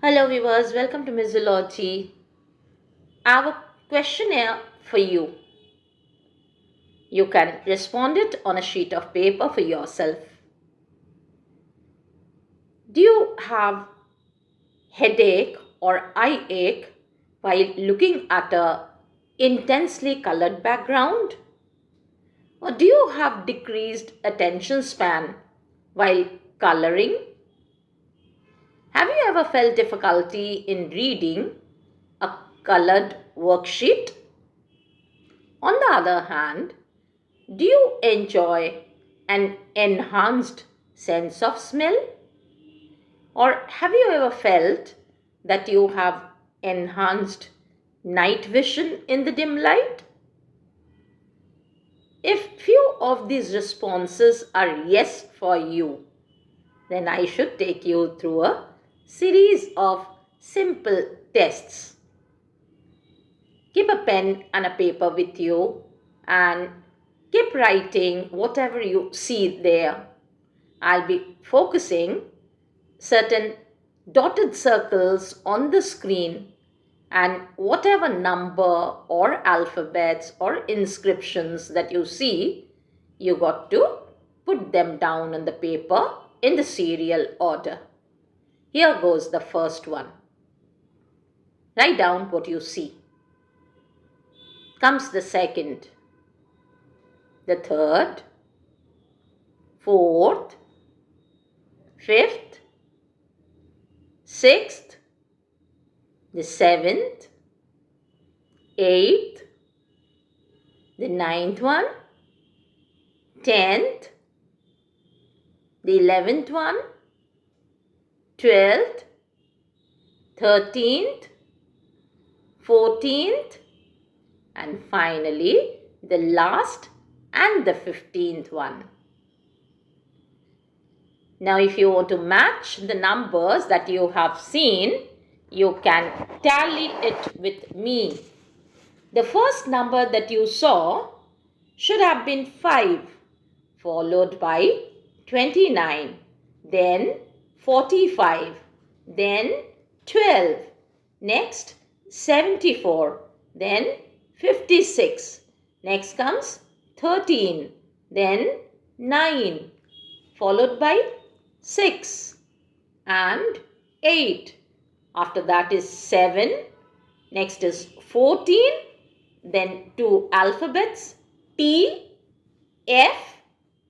Hello viewers, welcome to Mizology. I have a questionnaire for you. You can respond it on a sheet of paper for yourself. Do you have headache or eye ache while looking at a intensely colored background? Or do you have decreased attention span while coloring? Have you ever felt difficulty in reading a colored worksheet? On the other hand, do you enjoy an enhanced sense of smell? Or have you ever felt that you have enhanced night vision in the dim light? If few of these responses are yes for you, then I should take you through a series of simple tests. Keep a pen and a paper with you and keep writing whatever you see there. I'll be focusing certain dotted circles on the screen, and whatever number or alphabets or inscriptions that you see, you got to put them down on the paper in the serial order. Here goes the first one. Write down what you see. Comes the second, the third, fourth, fifth, sixth, the seventh, eighth, the ninth one, 10th, the 11th one, 12th, 13th, 14th, and finally the last and the 15th one. Now if you want to match the numbers that you have seen, you can tally it with me. The first number that you saw should have been 5, followed by 29, then 45, then 12, next 74, then 56, next comes 13, then 9, followed by 6 and 8. After that is 7, next is 14, then two alphabets T, F,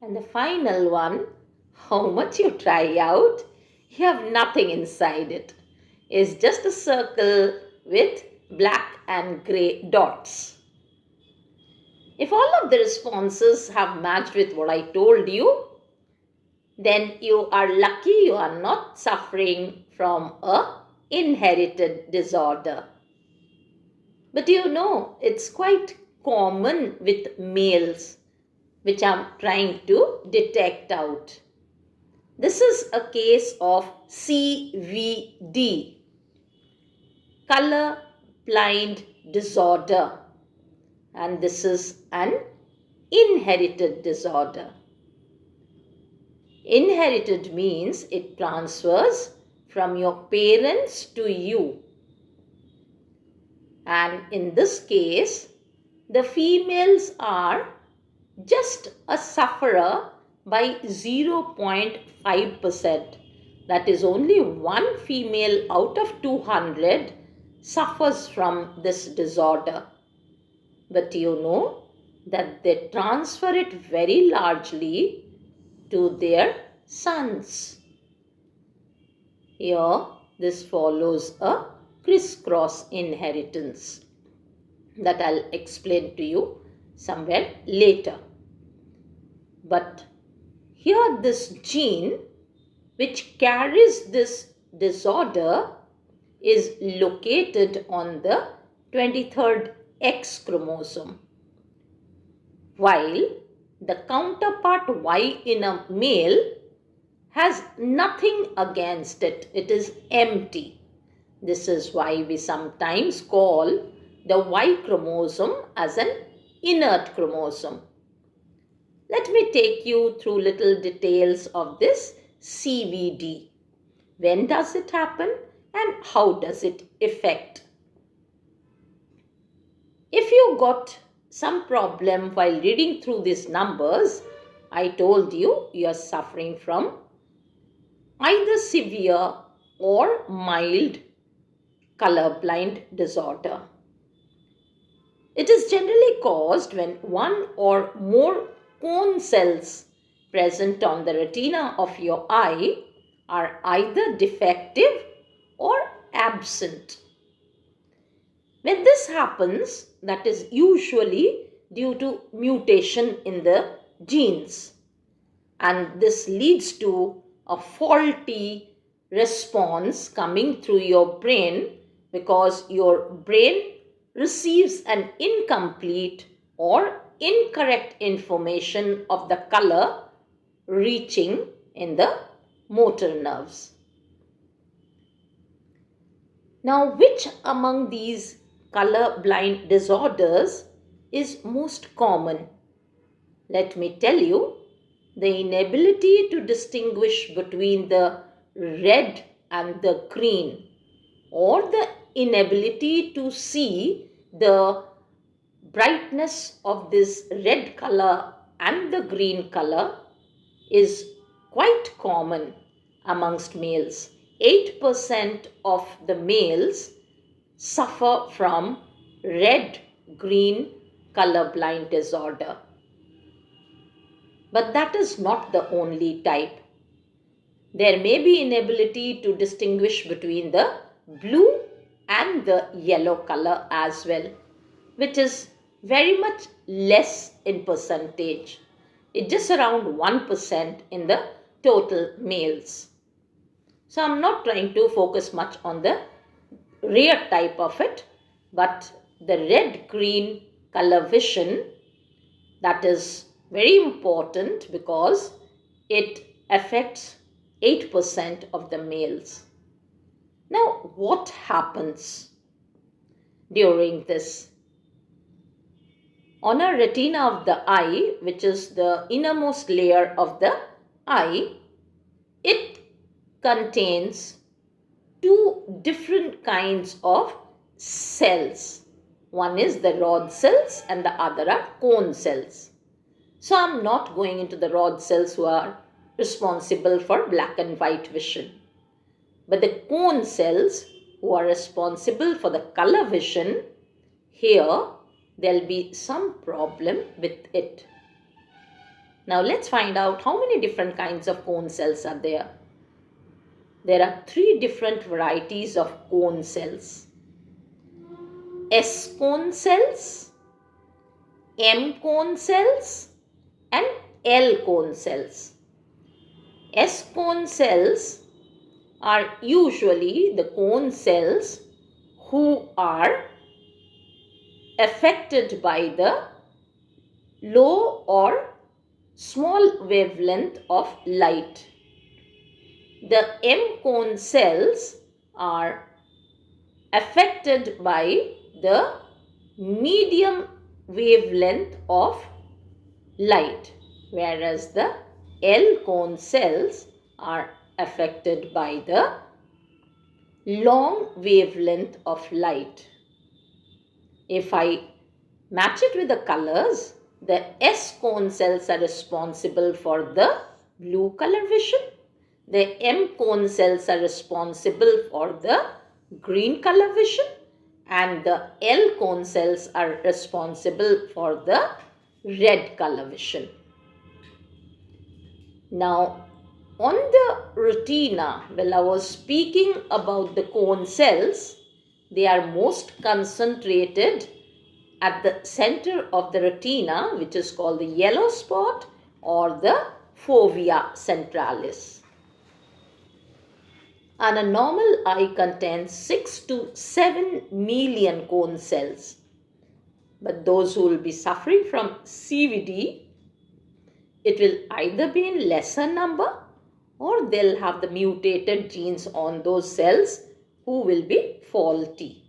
and the final one, how much you try out, you have nothing inside it. It's just a circle with black and grey dots. If all of the responses have matched with what I told you, then you are lucky you are not suffering from a inherited disorder. But you know, it's quite common with males, which I'm trying to detect out. This is a case of CVD, color blind disorder, and this is an inherited disorder. Inherited means it transfers from your parents to you. And in this case, the females are just a sufferer by 0.5%. That is, only one female out of 200 suffers from this disorder. But you know that they transfer it very largely to their sons. Here, this follows a crisscross inheritance that I'll explain to you somewhere later. But here, this gene which carries this disorder is located on the 23rd X chromosome, while the counterpart Y in a male has nothing against it. It is empty. This is why we sometimes call the Y chromosome as an inert chromosome. Let me take you through little details of this CVD. When does it happen and how does it affect? If you got some problem while reading through these numbers, I told you you are suffering from either severe or mild colorblind disorder. It is generally caused when one or more cone cells present on the retina of your eye are either defective or absent. When this happens, that is usually due to mutation in the genes, and this leads to a faulty response coming through your brain because your brain receives an incomplete or incorrect information of the color reaching in the motor nerves. Now, which among these color blind disorders is most common? Let me tell you, the inability to distinguish between the red and the green, or the inability to see the brightness of this red color and the green color, is quite common amongst males. 8% of the males suffer from red-green colorblind disorder. But that is not the only type. There may be inability to distinguish between the blue and the yellow color as well, which is very much less in percentage. It's just around 1% in the total males. So I'm not trying to focus much on the rare type of it, but the red-green color vision, that is very important because it affects 8% of the males. Now, what happens during this? On a retina of the eye, which is the innermost layer of the eye, it contains two different kinds of cells. One is the rod cells and the other are cone cells. So I'm not going into the rod cells who are responsible for black and white vision. But the cone cells who are responsible for the color vision, here there'll be some problem with it. Now let's find out how many different kinds of cone cells are there. There are 3 different varieties of cone cells. S cone cells, M cone cells and L cone cells. S cone cells are usually the cone cells who are affected by the low or small wavelength of light. The M cone cells are affected by the medium wavelength of light, whereas the L cone cells are affected by the long wavelength of light. If I match it with the colors, the S cone cells are responsible for the blue color vision. The M cone cells are responsible for the green color vision, and the L cone cells are responsible for the red color vision. Now, on the retina, while I was speaking about the cone cells, they are most concentrated at the center of the retina, which is called the yellow spot or the fovea centralis. And a normal eye contains 6 to 7 million cone cells. But those who will be suffering from CVD, it will either be in lesser number or they'll have the mutated genes on those cells who will be faulty.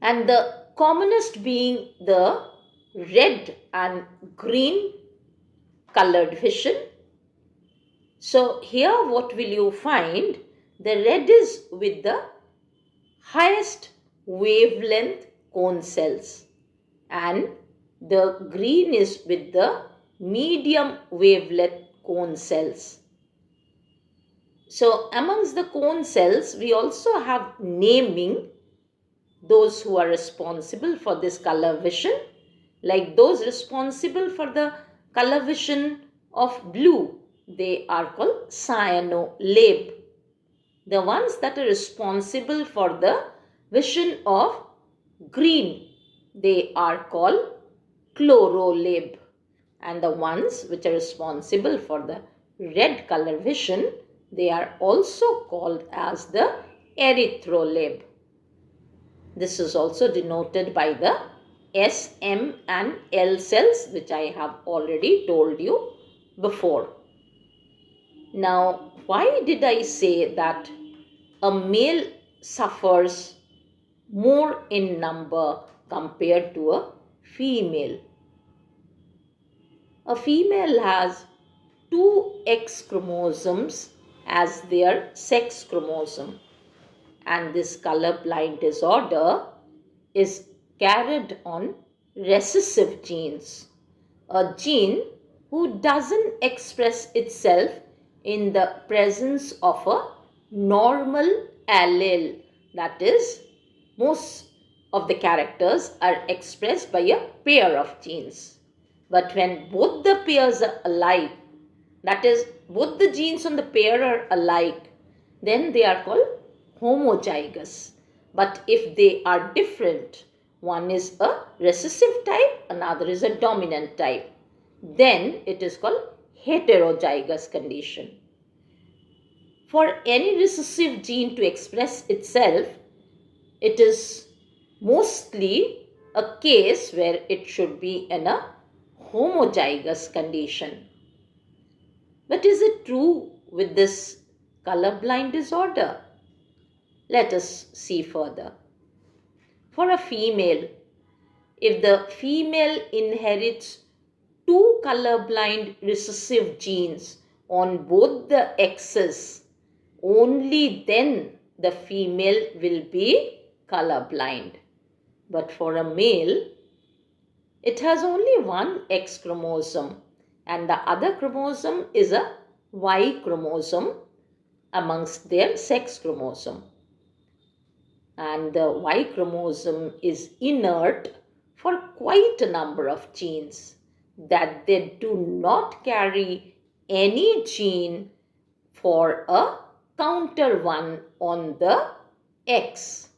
And the commonest being the red and green colored vision. So here what will you find? The red is with the highest wavelength cone cells, and the green is with the medium wavelength cone cells. So amongst the cone cells, we also have naming those who are responsible for this color vision, like those responsible for the color vision of blue, they are called cyanolabe. The ones that are responsible for the vision of green, they are called chlorolabe. And the ones which are responsible for the red color vision, they are also called as the erythrolabe. This is also denoted by the S, M and L cells, which I have already told you before. Now, why did I say that a male suffers more in number compared to a female? A female has two X chromosomes as their sex chromosome, and this color-blind disorder is carried on recessive genes, a gene who doesn't express itself in the presence of a normal allele. That is, most of the characters are expressed by a pair of genes. But when both the pairs are alike, that is, both the genes on the pair are alike, then they are called homozygous. But if they are different, one is a recessive type, another is a dominant type, then it is called heterozygous condition. For any recessive gene to express itself, it is mostly a case where it should be in a homozygous condition. But is it true with this colorblind disorder? Let us see further. For a female, if the female inherits two colorblind recessive genes on both the X's, only then the female will be colorblind. But for a male, it has only one X chromosome and the other chromosome is a Y chromosome amongst their sex chromosome. And the Y chromosome is inert for quite a number of genes, that they do not carry any gene for a counter one on the X.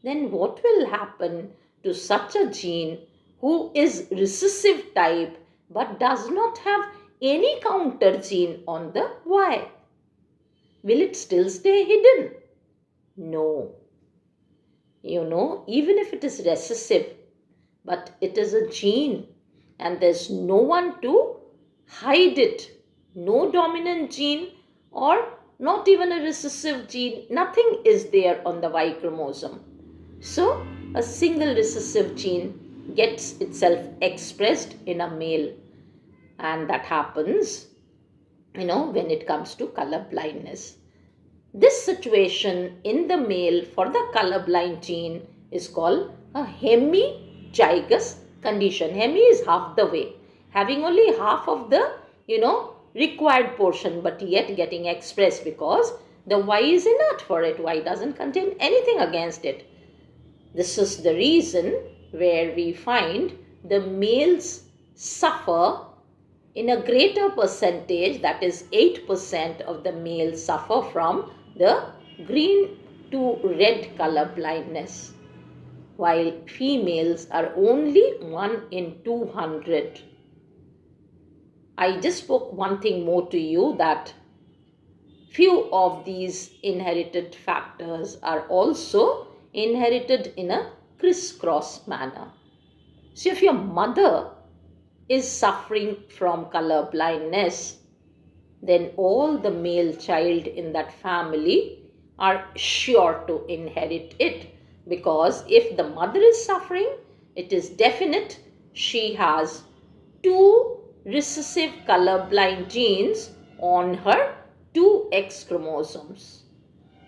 Then what will happen to such a gene who is recessive type but does not have any counter gene on the Y? Will it still stay hidden? No. Even if it is recessive, but it is a gene and there's no one to hide it, no dominant gene or not even a recessive gene, nothing is there on the Y chromosome. So a single recessive gene gets itself expressed in a male, and that happens when it comes to color blindness. This situation in the male for the colorblind gene is called a hemizygous condition. Hemi is half the way, having only half of the required portion, but yet getting expressed because the Y is inert for it. Y doesn't contain anything against it. This is the reason where we find the males suffer in a greater percentage, that is 8% of the males suffer from the green to red color blindness, while females are only 1 in 200. I just spoke one thing more to you, that few of these inherited factors are also inherited in a crisscross manner. So if your mother is suffering from color blindness, then all the male child in that family are sure to inherit it, because if the mother is suffering, it is definite she has two recessive color blind genes on her two X chromosomes.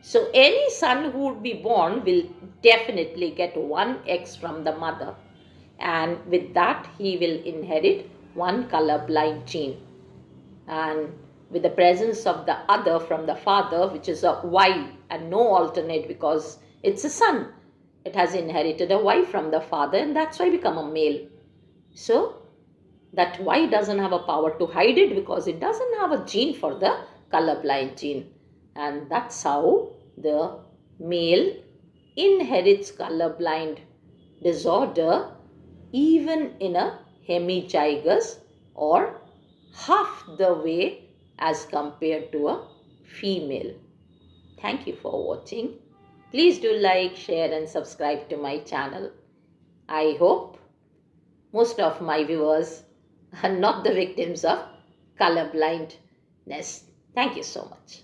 So any son who would be born will definitely get one X from the mother, and with that he will inherit one color blind gene, and with the presence of the other from the father, which is a Y and no alternate because it's a son, it has inherited a Y from the father, and that's why become a male. So that Y doesn't have a power to hide it because it doesn't have a gene for the colorblind gene. And that's how the male inherits colorblind disorder even in a hemizygous or half the way as compared to a female. Thank you for watching. Please do like, share and subscribe to my channel. I hope most of my viewers are not the victims of color blindness. Thank you so much.